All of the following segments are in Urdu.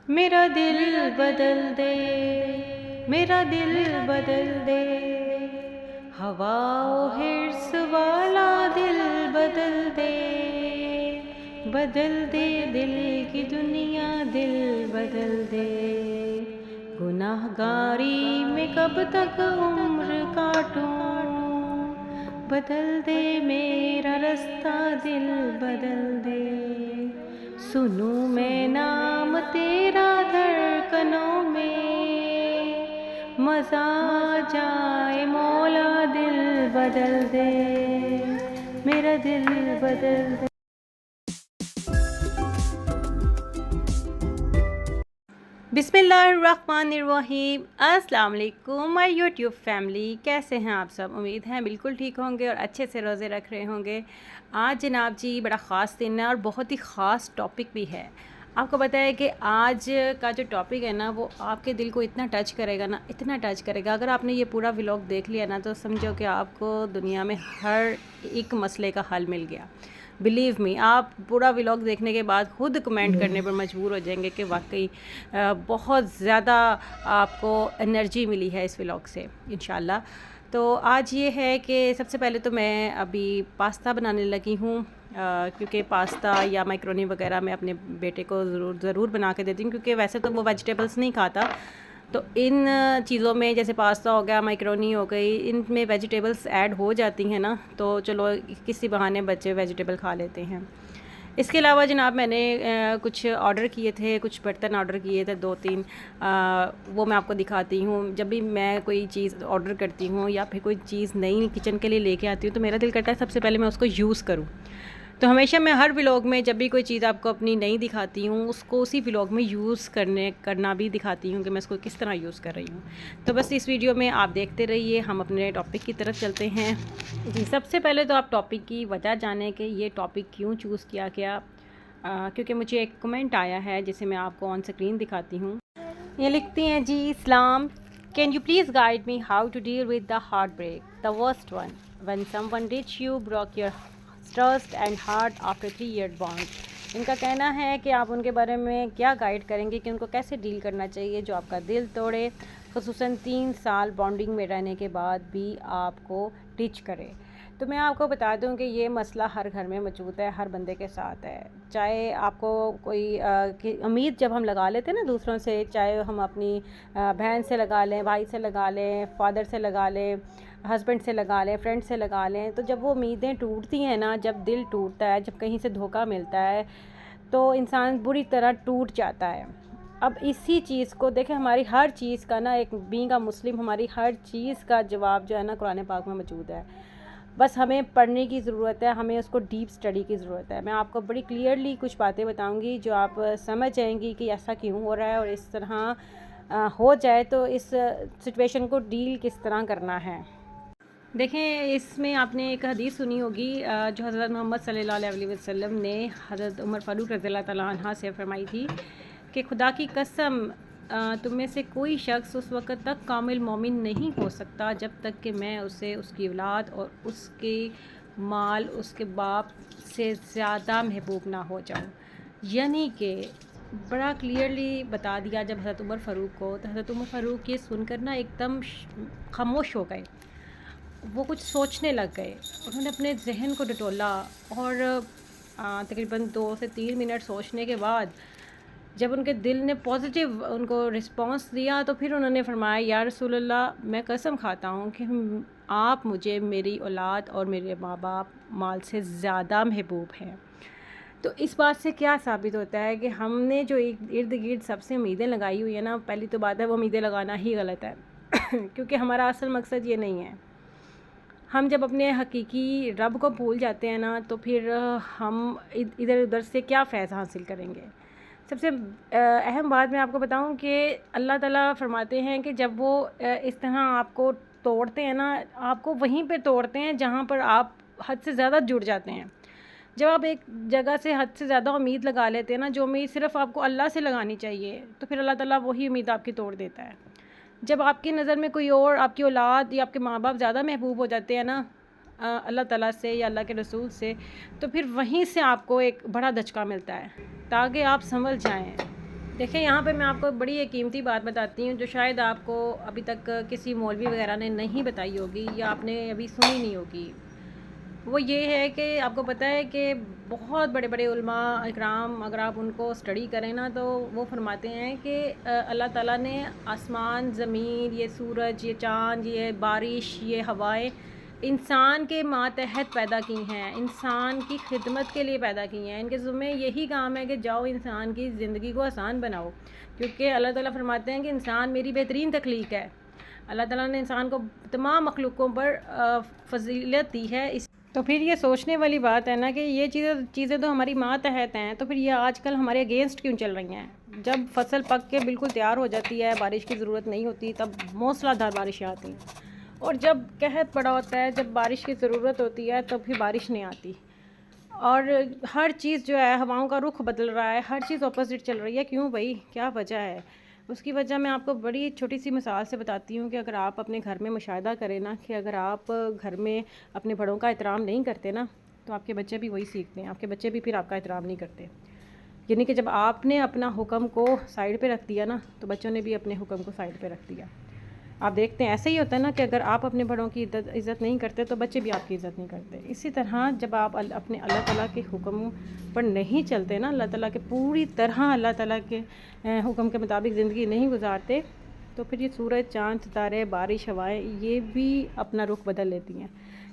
میرا دل بدل دے، میرا دل بدل دے، ہوا و حرص والا دل بدل دے، بدل دے دل کی دنیا، دل بدل دے، گناہ گاری میں کب تک عمر کاٹوں، بدل دے میرا رستہ، دل بدل دے، سنوں میں نام تیرا دھڑکنوں میں، مزہ آ جائے مولا، دل بدل دے، میرا دل بدل دے۔ بسم اللہ الرحمن الرحیم۔ السلام علیکم مائی یوٹیوب فیملی، کیسے ہیں آپ سب؟ امید ہے بالکل ٹھیک ہوں گے اور اچھے سے روزے رکھ رہے ہوں گے۔ آج جناب جی بڑا خاص دن ہے اور بہت ہی خاص ٹاپک بھی ہے۔ آپ کو پتہ ہے کہ آج کا جو ٹاپک ہے نا، وہ آپ کے دل کو اتنا ٹچ کرے گا نا، اتنا ٹچ کرے گا۔ اگر آپ نے یہ پورا ولاگ دیکھ لیا نا، تو سمجھو کہ آپ کو دنیا میں ہر ایک مسئلے کا حل مل گیا۔ بلیو می، آپ پورا ولاگ دیکھنے کے بعد خود کمنٹ کرنے پر مجبور ہو جائیں گے کہ واقعی بہت زیادہ آپ کو انرجی ملی ہے اس ولاگ سے انشاءاللہ۔ تو آج یہ ہے کہ سب سے پہلے تو میں ابھی پاستا بنانے لگی ہوں، کیونکہ پاستا یا میکرونی وغیرہ میں اپنے بیٹے کو ضرور بنا کے دیتی ہوں، کیونکہ ویسے تو وہ ویجیٹیبلس نہیں کھاتا، تو ان چیزوں میں جیسے پاستا ہو گیا، میکرونی ہو گئی، ان میں ویجیٹیبلس ایڈ ہو جاتی ہیں نا، تو چلو کسی بہانے بچے ویجیٹیبل کھا لیتے ہیں۔ اس کے علاوہ جناب میں نے کچھ آرڈر کیے تھے، کچھ برتن آرڈر کیے تھے 2-3، وہ میں آپ کو دکھاتی ہوں۔ جب بھی میں کوئی چیز آرڈر کرتی ہوں یا پھر کوئی چیز نئی کچن کے لیے لے کے آتی ہوں، تو میرا دل کرتا ہے سب سے پہلے میں اس کو یوز کروں۔ تو ہمیشہ میں ہر ولاگ میں جب بھی کوئی چیز آپ کو اپنی نئی دکھاتی ہوں، اس کو اسی ولاگ میں یوز کرنا بھی دکھاتی ہوں کہ میں اس کو کس طرح یوز کر رہی ہوں۔ تو بس اس ویڈیو میں آپ دیکھتے رہیے، ہم اپنے ٹاپک کی طرف چلتے ہیں۔ جی، سب سے پہلے تو آپ ٹاپک کی وجہ جانیں کہ یہ ٹاپک کیوں چوز کیا گیا، کیونکہ مجھے ایک کمنٹ آیا ہے جسے میں آپ کو آن اسکرین دکھاتی ہوں۔ یہ لکھتی ہیں جی، اسلام، can you please guide me how to deal with the heart break, the worst one, when someone ditch you broke your trust and heart after 3 year bond. ان کا کہنا ہے کہ آپ ان کے بارے میں کیا گائیڈ کریں گے کہ ان کو کیسے ڈیل کرنا چاہیے جو آپ کا دل توڑے، خصوصاً 3 سال بانڈنگ میں رہنے کے بعد بھی آپ کو ڈچ کرے۔ تو میں آپ کو بتا دوں کہ یہ مسئلہ ہر گھر میں موجود ہے، ہر بندے کے ساتھ ہے۔ چاہے آپ کو کوئی امید جب ہم لگا لیتے ہیں نا دوسروں سے، چاہے ہم اپنی بہن سے لگا لیں، بھائی سے لگا لیں، فادر سے لگا لیں، ہسبینڈ سے لگا لیں، فرینڈ سے لگا لیں، تو جب وہ امیدیں ٹوٹتی ہیں نا، جب دل ٹوٹتا ہے، جب کہیں سے دھوکہ ملتا ہے، تو انسان بری طرح ٹوٹ جاتا ہے۔ اب اسی چیز کو دیکھیں، ہماری ہر چیز کا نا، ایک بینگ اے مسلم، ہماری ہر چیز کا جواب جو ہے نا قرآن پاک میں موجود ہے۔ بس ہمیں پڑھنے کی ضرورت ہے، ہمیں اس کو ڈیپ اسٹڈی کی ضرورت ہے۔ میں آپ کو بڑی کلیئرلی کچھ باتیں بتاؤں گی جو آپ سمجھ جائیں گی کہ ایسا کیوں ہو رہا ہے، اور اس طرح ہو جائے تو اس سچویشن کو ڈیل کس طرح کرنا ہے۔ دیکھیں، اس میں آپ نے ایک حدیث سنی ہوگی جو حضرت محمد صلی اللہ علیہ وسلم نے حضرت عمر فاروق رضی اللہ تعالیٰ عنہ سے فرمائی تھی کہ خدا کی قسم، تم میں سے کوئی شخص اس وقت تک کامل مومن نہیں ہو سکتا جب تک کہ میں اسے اس کی اولاد اور اس کے مال، اس کے باپ سے زیادہ محبوب نہ ہو جاؤں۔ یعنی کہ بڑا کلیئرلی بتا دیا جب حضرت عمر فاروق کو، تو حضرت عمر فاروق یہ سن کر نا ایک دم خاموش ہو گئے، وہ کچھ سوچنے لگ گئے۔ انہوں نے اپنے ذہن کو ٹٹولا اور تقریباً 2 سے 3 منٹ سوچنے کے بعد جب ان کے دل نے پازیٹیو ان کو رسپانس دیا، تو پھر انہوں نے فرمایا، یا رسول اللہ، میں قسم کھاتا ہوں کہ آپ مجھے میری اولاد اور میرے ماں باپ مال سے زیادہ محبوب ہیں۔ تو اس بات سے کیا ثابت ہوتا ہے کہ ہم نے جو ارد گرد سب سے امیدیں لگائی ہوئی ہیں نا، پہلی تو بات ہے وہ امیدیں لگانا ہی غلط ہے کیونکہ ہمارا اصل مقصد یہ نہیں ہے۔ ہم جب اپنے حقیقی رب کو بھول جاتے ہیں نا، تو پھر ہم ادھر ادھر سے کیا فیض حاصل کریں گے۔ سب سے اہم بات میں آپ کو بتاؤں کہ اللہ تعالیٰ فرماتے ہیں کہ جب وہ اس طرح آپ کو توڑتے ہیں نا، آپ کو وہیں پہ توڑتے ہیں جہاں پر آپ حد سے زیادہ جڑ جاتے ہیں۔ جب آپ ایک جگہ سے حد سے زیادہ امید لگا لیتے ہیں نا، جو امید صرف آپ کو اللہ سے لگانی چاہیے، تو پھر اللہ تعالیٰ وہی امید آپ کی توڑ دیتا ہے۔ جب آپ کی نظر میں کوئی اور، آپ کی اولاد یا آپ کے ماں باپ زیادہ محبوب ہو جاتے ہیں نا اللہ تعالیٰ سے یا اللہ کے رسول سے، تو پھر وہیں سے آپ کو ایک بڑا دھچکا ملتا ہے تاکہ آپ سنبھل جائیں۔ دیکھیں یہاں پہ میں آپ کو بڑی ایک قیمتی بات بتاتی ہوں جو شاید آپ کو ابھی تک کسی مولوی وغیرہ نے نہیں بتائی ہوگی یا آپ نے ابھی سنی نہیں ہوگی. وہ یہ ہے کہ آپ کو پتہ ہے کہ بہت بڑے بڑے علماء اکرام اگر آپ ان کو اسٹڈی کریں نا تو وہ فرماتے ہیں کہ اللہ تعالیٰ نے آسمان، زمین، یہ سورج، یہ چاند، یہ بارش، یہ ہوائیں انسان کے ماتحت پیدا کی ہیں، انسان کی خدمت کے لیے پیدا کی ہیں. ان کے ذمہ یہی کام ہے کہ جاؤ انسان کی زندگی کو آسان بناؤ، کیونکہ اللہ تعالیٰ فرماتے ہیں کہ انسان میری بہترین تخلیق ہے. اللہ تعالیٰ نے انسان کو تمام مخلوقوں پر فضیلت دی ہے. تو پھر یہ سوچنے والی بات ہے نا کہ یہ چیزیں تو ہماری ماتحت ہیں، تو پھر یہ آج کل ہمارے اگینسٹ کیوں چل رہی ہیں؟ جب فصل پک کے بالکل تیار ہو جاتی ہے، بارش کی ضرورت نہیں ہوتی، تب موسلا دھار بارشیں آتی ہیں، اور جب قحط پڑا ہوتا ہے، جب بارش کی ضرورت ہوتی ہے تب پھر بارش نہیں آتی. اور ہر چیز جو ہے ہواؤں کا رخ بدل رہا ہے، ہر چیز اپوزٹ چل رہی ہے. کیوں بھائی؟ کیا وجہ ہے؟ اس کی وجہ میں آپ کو بڑی چھوٹی سی مثال سے بتاتی ہوں کہ اگر آپ اپنے گھر میں مشاہدہ کریں نا کہ اگر آپ گھر میں اپنے بڑوں کا احترام نہیں کرتے نا تو آپ کے بچے بھی وہی سیکھتے ہیں، آپ کے بچے بھی پھر آپ کا احترام نہیں کرتے. یعنی کہ جب آپ نے اپنا حکم کو سائڈ پہ رکھ دیا نا تو بچوں نے بھی اپنے حکم کو سائڈ پہ رکھ دیا. آپ دیکھتے ہیں ایسے ہی ہوتا ہے نا کہ اگر آپ اپنے بڑوں کی عزت نہیں کرتے تو بچے بھی آپ کی عزت نہیں کرتے. اسی طرح جب آپ اپنے اللہ تعالیٰ کے حکم پر نہیں چلتے نا، اللہ تعالیٰ کے پوری طرح اللہ تعالیٰ کے حکم کے مطابق زندگی نہیں گزارتے، تو پھر یہ سورج، چاند، ستارے، بارش، ہوائیں یہ بھی اپنا رخ بدل لیتی ہیں،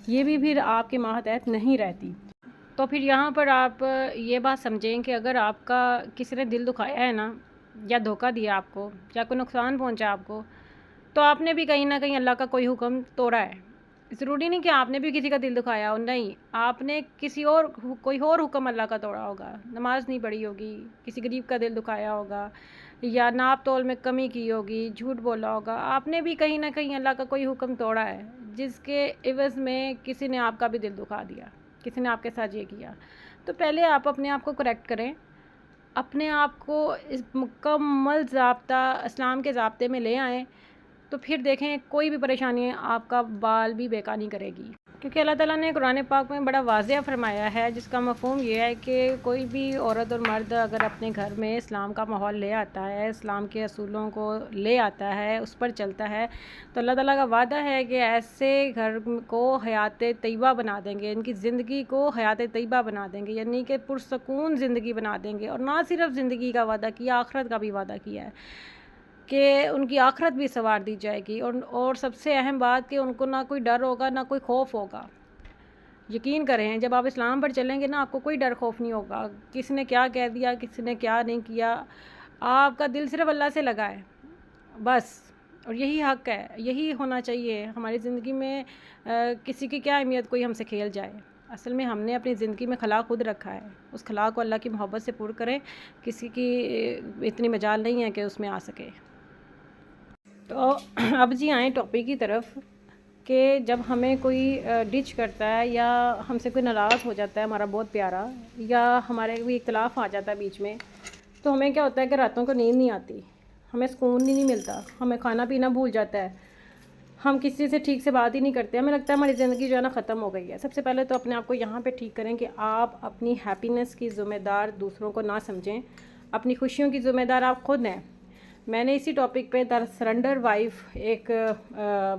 یہ بھی پھر آپ کے ماتحت نہیں رہتی. تو پھر یہاں پر آپ یہ بات سمجھیں کہ اگر آپ کا کسی نے دل دکھایا ہے نا، یا دھوکہ دیا آپ کو، یا کوئی نقصان پہنچا آپ کو، تو آپ نے بھی کہیں نہ کہیں اللہ کا کوئی حکم توڑا ہے. ضروری نہیں کہ آپ نے بھی کسی کا دل دکھایا ہو، نہیں، آپ نے کوئی اور حکم اللہ کا توڑا ہوگا، نماز نہیں پڑھی ہوگی، کسی غریب کا دل دکھایا ہوگا، یا ناپ تول میں کمی کی ہوگی، جھوٹ بولا ہوگا. آپ نے بھی کہیں نہ کہیں اللہ کا کوئی حکم توڑا ہے جس کے عوض میں کسی نے آپ کا بھی دل دکھا دیا، کسی نے آپ کے ساتھ یہ کیا. تو پہلے آپ اپنے آپ کو کریکٹ کریں، اپنے آپ کو اس مکمل ضابطہ اسلام کے ضابطے میں لے آئیں، تو پھر دیکھیں کوئی بھی پریشانی آپ کا بال بھی بیکار نہیں کرے گی. کیونکہ اللہ تعالیٰ نے قرآن پاک میں بڑا واضح فرمایا ہے، جس کا مفہوم یہ ہے کہ کوئی بھی عورت اور مرد اگر اپنے گھر میں اسلام کا ماحول لے آتا ہے، اسلام کے اصولوں کو لے آتا ہے، اس پر چلتا ہے، تو اللہ تعالیٰ کا وعدہ ہے کہ ایسے گھر کو حیات طیبہ بنا دیں گے، ان کی زندگی کو حیات طیبہ بنا دیں گے، یعنی کہ پرسکون زندگی بنا دیں گے. اور نہ صرف زندگی کا وعدہ کیا، آخرت کا بھی وعدہ کیا ہے کہ ان کی آخرت بھی سنوار دی جائے گی. اور سب سے اہم بات کہ ان کو نہ کوئی ڈر ہوگا، نہ کوئی خوف ہوگا. یقین کریں جب آپ اسلام پر چلیں گے نا آپ کو کوئی ڈر خوف نہیں ہوگا، کسی نے کیا کہہ دیا، کسی نے کیا نہیں کیا، آپ کا دل صرف اللہ سے لگا ہے بس. اور یہی حق ہے، یہی ہونا چاہیے ہماری زندگی میں. کسی کی کیا اہمیت کوئی ہم سے کھیل جائے. اصل میں ہم نے اپنی زندگی میں خلا خود رکھا ہے، اس خلا کو اللہ کی محبت سے پور کریں. کسی کی اتنی مجال نہیں ہے کہ اس میں آ سکے. تو اب جی آئیں ٹاپک کی طرف کہ جب ہمیں کوئی ڈچ کرتا ہے یا ہم سے کوئی ناراض ہو جاتا ہے ہمارا بہت پیارا، یا ہمارے کوئی اختلاف آ جاتا ہے بیچ میں، تو ہمیں کیا ہوتا ہے کہ راتوں کو نیند نہیں آتی، ہمیں سکون نہیں ملتا، ہمیں کھانا پینا بھول جاتا ہے، ہم کسی سے ٹھیک سے بات ہی نہیں کرتے، ہمیں لگتا ہے ہماری زندگی جو ہے نا ختم ہو گئی ہے. سب سے پہلے تو اپنے آپ کو یہاں پہ ٹھیک کریں کہ آپ اپنی ہیپینس کی ذمہ دار دوسروں کو نہ سمجھیں، اپنی خوشیوں کی ذمہ دار آپ خود ہیں. میں نے اسی ٹاپک پہ دا سرنڈر وائف ایک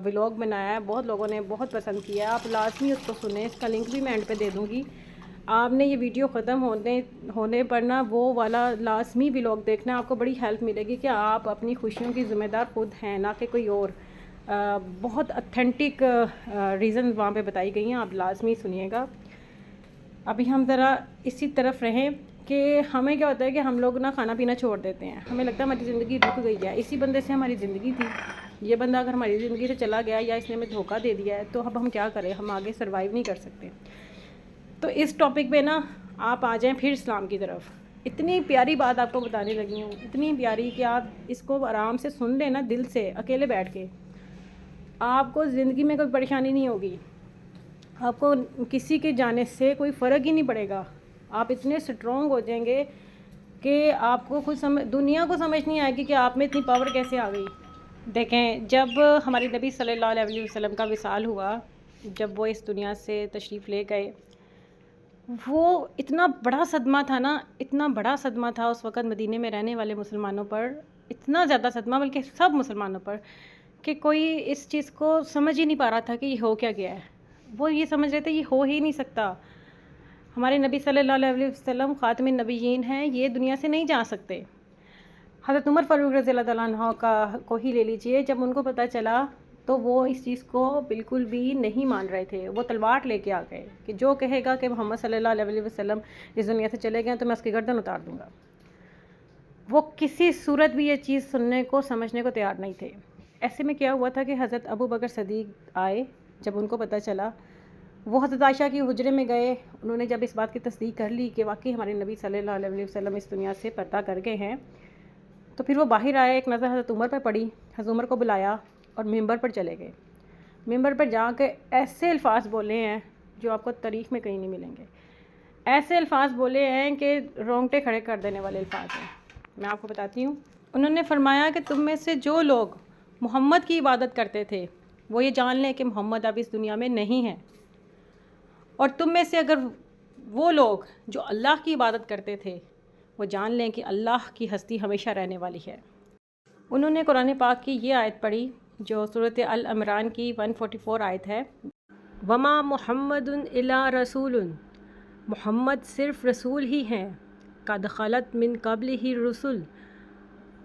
ولاگ بنایا ہے، بہت لوگوں نے بہت پسند کیا ہے. آپ لازمی اس کو سنیں، اس کا لنک بھی میں اینڈ پہ دے دوں گی. آپ نے یہ ویڈیو ختم ہونے پر نا وہ والا لازمی ولاگ دیکھنا، آپ کو بڑی ہیلپ ملے گی کہ آپ اپنی خوشیوں کی ذمہ دار خود ہیں، نہ کہ کوئی اور. بہت اتھینٹک ریزن وہاں پہ بتائی گئی ہیں، آپ لازمی سنیے گا. ابھی ہم ذرا اسی طرف رہیں کہ ہمیں کیا ہوتا ہے کہ ہم لوگ نا کھانا پینا چھوڑ دیتے ہیں، ہمیں لگتا ہے ہماری زندگی رک گئی ہے، اسی بندے سے ہماری زندگی تھی، یہ بندہ اگر ہماری زندگی سے چلا گیا یا اس نے ہمیں دھوکہ دے دیا ہے تو اب ہم کیا کریں، ہم آگے سروائیو نہیں کر سکتے. تو اس ٹاپک پہ نا آپ آ جائیں پھر اسلام کی طرف. اتنی پیاری بات آپ کو بتانے لگی ہوں، اتنی پیاری کہ آپ اس کو آرام سے سن لیں نا دل سے، اکیلے بیٹھ کے. آپ کو زندگی میں کوئی پریشانی نہیں ہوگی، آپ کو کسی کے جانے سے کوئی فرق ہی نہیں پڑے گا. آپ اتنے سٹرونگ ہو جائیں گے کہ آپ کو خود دنیا کو سمجھ نہیں آئے گی کہ آپ میں اتنی پاور کیسے آ گئی. دیکھیں جب ہمارے نبی صلی اللہ علیہ وسلم کا وصال ہوا، جب وہ اس دنیا سے تشریف لے گئے، وہ اتنا بڑا صدمہ تھا نا، اتنا بڑا صدمہ تھا اس وقت مدینے میں رہنے والے مسلمانوں پر، اتنا زیادہ صدمہ بلکہ سب مسلمانوں پر، کہ کوئی اس چیز کو سمجھ ہی نہیں پا رہا تھا کہ یہ ہو کیا گیا ہے۔ وہ یہ سمجھ رہے تھے یہ ہو ہی نہیں سکتا، ہمارے نبی صلی اللہ علیہ وسلم خاتم النبیین ہیں، یہ دنیا سے نہیں جا سکتے۔ حضرت عمر فاروق رضی اللہ تعالیٰ عنہ کو ہی لے لیجئے، جب ان کو پتہ چلا تو وہ اس چیز کو بالکل بھی نہیں مان رہے تھے، وہ تلوار لے کے آ گئے کہ جو کہے گا کہ محمد صلی اللہ علیہ وسلم اس دنیا سے چلے گئے تو میں اس کی گردن اتار دوں گا۔ وہ کسی صورت بھی یہ چیز سننے کو سمجھنے کو تیار نہیں تھے۔ ایسے میں کیا ہوا تھا کہ حضرت ابو بکر صدیق آئے، جب ان کو پتہ چلا وہ حضرت عائشہ کی حجرے میں گئے، انہوں نے جب اس بات کی تصدیق کر لی کہ واقعی ہمارے نبی صلی اللہ علیہ وسلم اس دنیا سے پردہ کر گئے ہیں، تو پھر وہ باہر آئے، ایک نظر حضرت عمر پہ پڑی، حضرت عمر کو بلایا اور ممبر پر چلے گئے۔ ممبر پر جا کے ایسے الفاظ بولے ہیں جو آپ کو تاریخ میں کہیں نہیں ملیں گے، ایسے الفاظ بولے ہیں کہ رونگٹے کھڑے کر دینے والے الفاظ ہیں۔ میں آپ کو بتاتی ہوں، انہوں نے فرمایا کہ تم میں سے جو لوگ محمد کی عبادت کرتے تھے وہ یہ جان لیں کہ محمد اب اس دنیا میں نہیں ہیں، اور تم میں سے اگر وہ لوگ جو اللہ کی عبادت کرتے تھے وہ جان لیں کہ اللہ کی ہستی ہمیشہ رہنے والی ہے۔ انہوں نے قرآن پاک کی یہ آیت پڑھی جو سورۃ العمران کی 144 آیت ہے، وما محمد الا رسول، محمد صرف رسول ہی ہیں، قد خلت من قبلہ الرسل،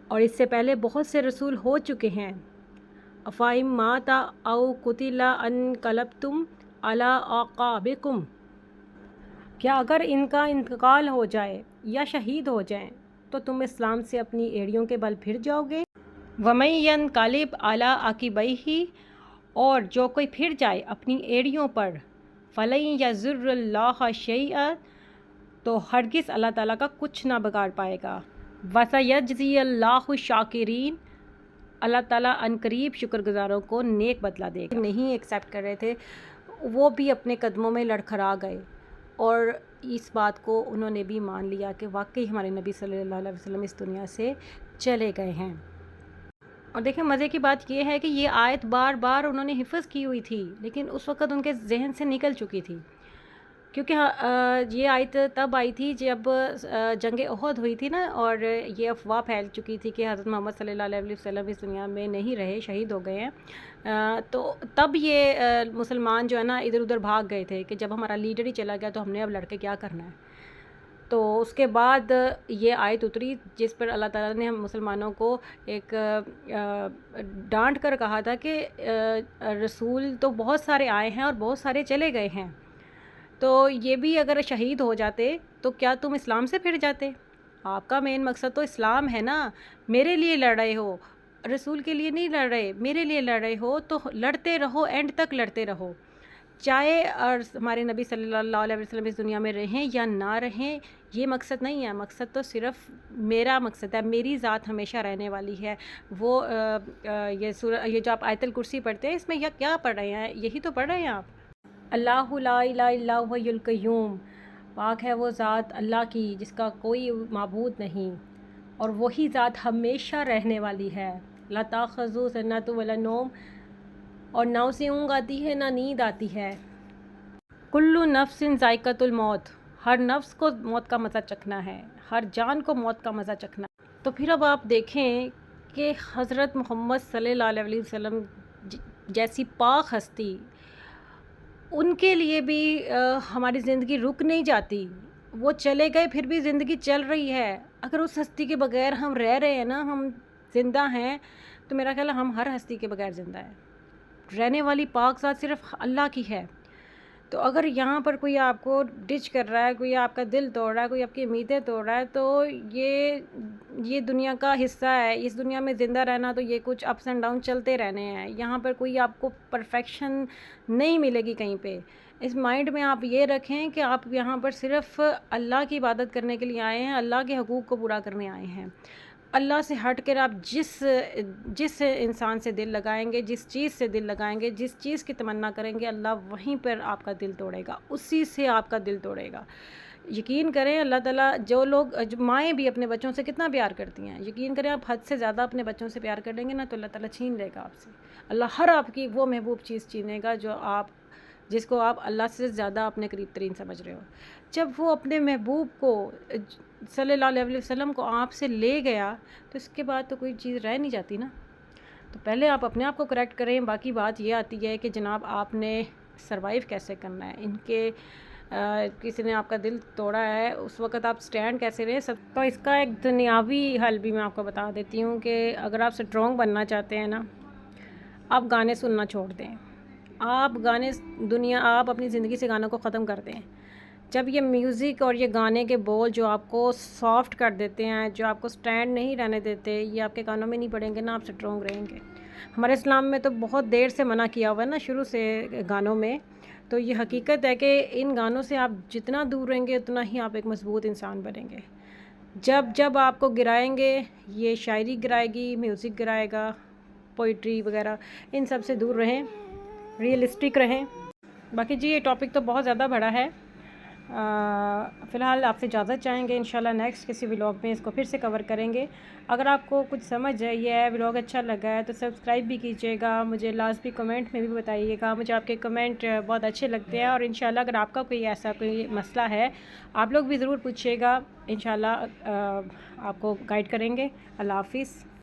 اور اس سے پہلے بہت سے رسول ہو چکے ہیں، افائم مات او قتل انقلبتم علی اعقابکم، کیا اگر ان کا انتقال ہو جائے یا شہید ہو جائیں تو تم اسلام سے اپنی ایڑیوں کے بل پھر جاؤ گے؟ وَمَن يَنقَلِبْ عَلَىٰ عَقِبَيْهِ، اور جو کوئی پھر جائے اپنی ایڑیوں پر، فَلَن يَضُرَّ اللَّهَ شَيْئًا، تو ہرگز اللہ تعالیٰ کا کچھ نہ بگاڑ پائے گا، وَسَيَجْزِيَ اللَّهُ الشَّاكِرِينَ، اللہ تعالیٰ عنقریب شکر گزاروں کو نیک بدلہ دے گا۔ نہیں ایکسیپٹ کر رہے تھے، وہ بھی اپنے قدموں میں لڑکھڑا گئے، اور اس بات کو انہوں نے بھی مان لیا کہ واقعی ہمارے نبی صلی اللہ علیہ وسلم اس دنیا سے چلے گئے ہیں۔ اور دیکھیں مزے کی بات یہ ہے کہ یہ آیت بار بار انہوں نے حفظ کی ہوئی تھی، لیکن اس وقت ان کے ذہن سے نکل چکی تھی، کیونکہ یہ آیت تب آئی تھی جب جنگ احد ہوئی تھی نا، اور یہ افواہ پھیل چکی تھی کہ حضرت محمد صلی اللہ علیہ وسلم اس دنیا میں نہیں رہے، شہید ہو گئے ہیں، تو تب یہ مسلمان جو ہے نا ادھر ادھر بھاگ گئے تھے کہ جب ہمارا لیڈر ہی چلا گیا تو ہم نے اب لڑ کے کیا کرنا ہے۔ تو اس کے بعد یہ آیت اتری جس پر اللہ تعالیٰ نے ہم مسلمانوں کو ایک ڈانٹ کر کہا تھا کہ رسول تو بہت سارے آئے ہیں اور بہت سارے چلے گئے ہیں، تو یہ بھی اگر شہید ہو جاتے تو کیا تم اسلام سے پھر جاتے؟ آپ کا مین مقصد تو اسلام ہے نا، میرے لیے لڑ رہے ہو، رسول کے لیے نہیں لڑ رہے، میرے لیے لڑ رہے ہو، تو لڑتے رہو، اینڈ تک لڑتے رہو، چاہے ہمارے نبی صلی اللہ علیہ وسلم اس دنیا میں رہیں یا نہ رہیں، یہ مقصد نہیں ہے، مقصد تو صرف میرا مقصد ہے، میری ذات ہمیشہ رہنے والی ہے۔ وہ یہ جو آپ آیت الکرسی پڑھتے ہیں اس میں کیا پڑھ رہے ہیں؟ یہی تو پڑھ رہے ہیں آپ، اللہ لا الہ الا هو الحی القیوم، پاک ہے وہ ذات اللہ کی جس کا کوئی معبود نہیں، اور وہی ذات ہمیشہ رہنے والی ہے، لا تاخذو سنۃ ولا نوم، اور نہ اسے اونگ آتی ہے نہ نیند آتی ہے، کل نفس ذائقۃ الموت، ہر نفس کو موت کا مزہ چکھنا ہے، ہر جان کو موت کا مزہ چکھنا ہے۔ تو پھر اب آپ دیکھیں کہ حضرت محمد صلی اللہ علیہ وسلم جیسی پاک ہستی، ان کے لیے بھی ہماری زندگی رک نہیں جاتی، وہ چلے گئے پھر بھی زندگی چل رہی ہے۔ اگر اس ہستی کے بغیر ہم رہ رہے ہیں نا، ہم زندہ ہیں، تو میرا خیال ہے ہم ہر ہستی کے بغیر زندہ ہیں، رہنے والی پاک ذات صرف اللہ کی ہے۔ تو اگر یہاں پر کوئی آپ کو ڈچ کر رہا ہے، کوئی آپ کا دل توڑ رہا ہے، کوئی آپ کی امیدیں توڑ رہا ہے، تو یہ دنیا کا حصہ ہے، اس دنیا میں زندہ رہنا تو یہ کچھ اپس اینڈ ڈاؤن چلتے رہنے ہیں، یہاں پر کوئی آپ کو پرفیکشن نہیں ملے گی کہیں پہ۔ اس مائنڈ میں آپ یہ رکھیں کہ آپ یہاں پر صرف اللہ کی عبادت کرنے کے لیے آئے ہیں، اللہ کے حقوق کو پورا کرنے آئے ہیں۔ اللہ سے ہٹ کر آپ جس انسان سے دل لگائیں گے، جس چیز سے دل لگائیں گے، جس چیز کی تمنا کریں گے، اللہ وہیں پر آپ کا دل توڑے گا، اسی سے آپ کا دل توڑے گا۔ یقین کریں اللہ تعالیٰ جو مائیں بھی اپنے بچوں سے کتنا پیار کرتی ہیں، یقین کریں آپ حد سے زیادہ اپنے بچوں سے پیار کر لیں گے نا تو اللہ تعالیٰ چھین لے گا آپ سے، اللہ ہر آپ کی وہ محبوب چیز چھینے گا جو آپ جس کو آپ اللہ سے زیادہ اپنے قریب ترین سمجھ رہے ہو، جب وہ اپنے محبوب کو صلی اللہ علیہ وسلم کو آپ سے لے گیا تو اس کے بعد تو کوئی چیز رہ نہیں جاتی نا. تو پہلے آپ اپنے آپ کو کریکٹ کریں. باقی بات یہ آتی ہے کہ جناب آپ نے سروائیو کیسے کرنا ہے. ان کے کسی نے آپ کا دل توڑا ہے اس وقت آپ سٹینڈ کیسے رہیں. سب تو اس کا ایک دنیاوی حل بھی میں آپ کو بتا دیتی ہوں کہ اگر آپ سٹرونگ بننا چاہتے ہیں نا، آپ گانے سننا چھوڑ دیں. آپ اپنی زندگی سے گانوں کو ختم کر دیں. جب یہ میوزک اور یہ گانے کے بول جو آپ کو سافٹ کر دیتے ہیں، جو آپ کو سٹینڈ نہیں رہنے دیتے، یہ آپ کے کانوں میں نہیں پڑیں گے نا، آپ سٹرونگ رہیں گے. ہمارے اسلام میں تو بہت دیر سے منع کیا ہوا ہے نا شروع سے گانوں میں. تو یہ حقیقت ہے کہ ان گانوں سے آپ جتنا دور رہیں گے اتنا ہی آپ ایک مضبوط انسان بنیں گے. جب آپ کو گرائیں گے، یہ شاعری گرائے گی، میوزک گرائے گا، پوئٹری وغیرہ، ان سب سے دور رہیں، ریئلسٹک رہیں. باقی جی یہ ٹاپک تو بہت زیادہ بڑا ہے. فی الحال آپ سے اجازت چاہیں گے. انشاءاللہ نیکسٹ کسی ولاگ میں اس کو پھر سے کور کریں گے. اگر آپ کو کچھ سمجھ آئی ہے، ولاگ اچھا لگا ہے تو سبسکرائب بھی کیجیے گا. مجھے لازمی کمنٹ میں بھی بتائیے گا. مجھے آپ کے کمنٹ بہت اچھے لگتے ہیں. اور انشاءاللہ اگر آپ کا کوئی مسئلہ ہے آپ لوگ بھی ضرور پوچھیے گا. انشاءاللہ آپ کو گائیڈ کریں گے. اللہ حافظ.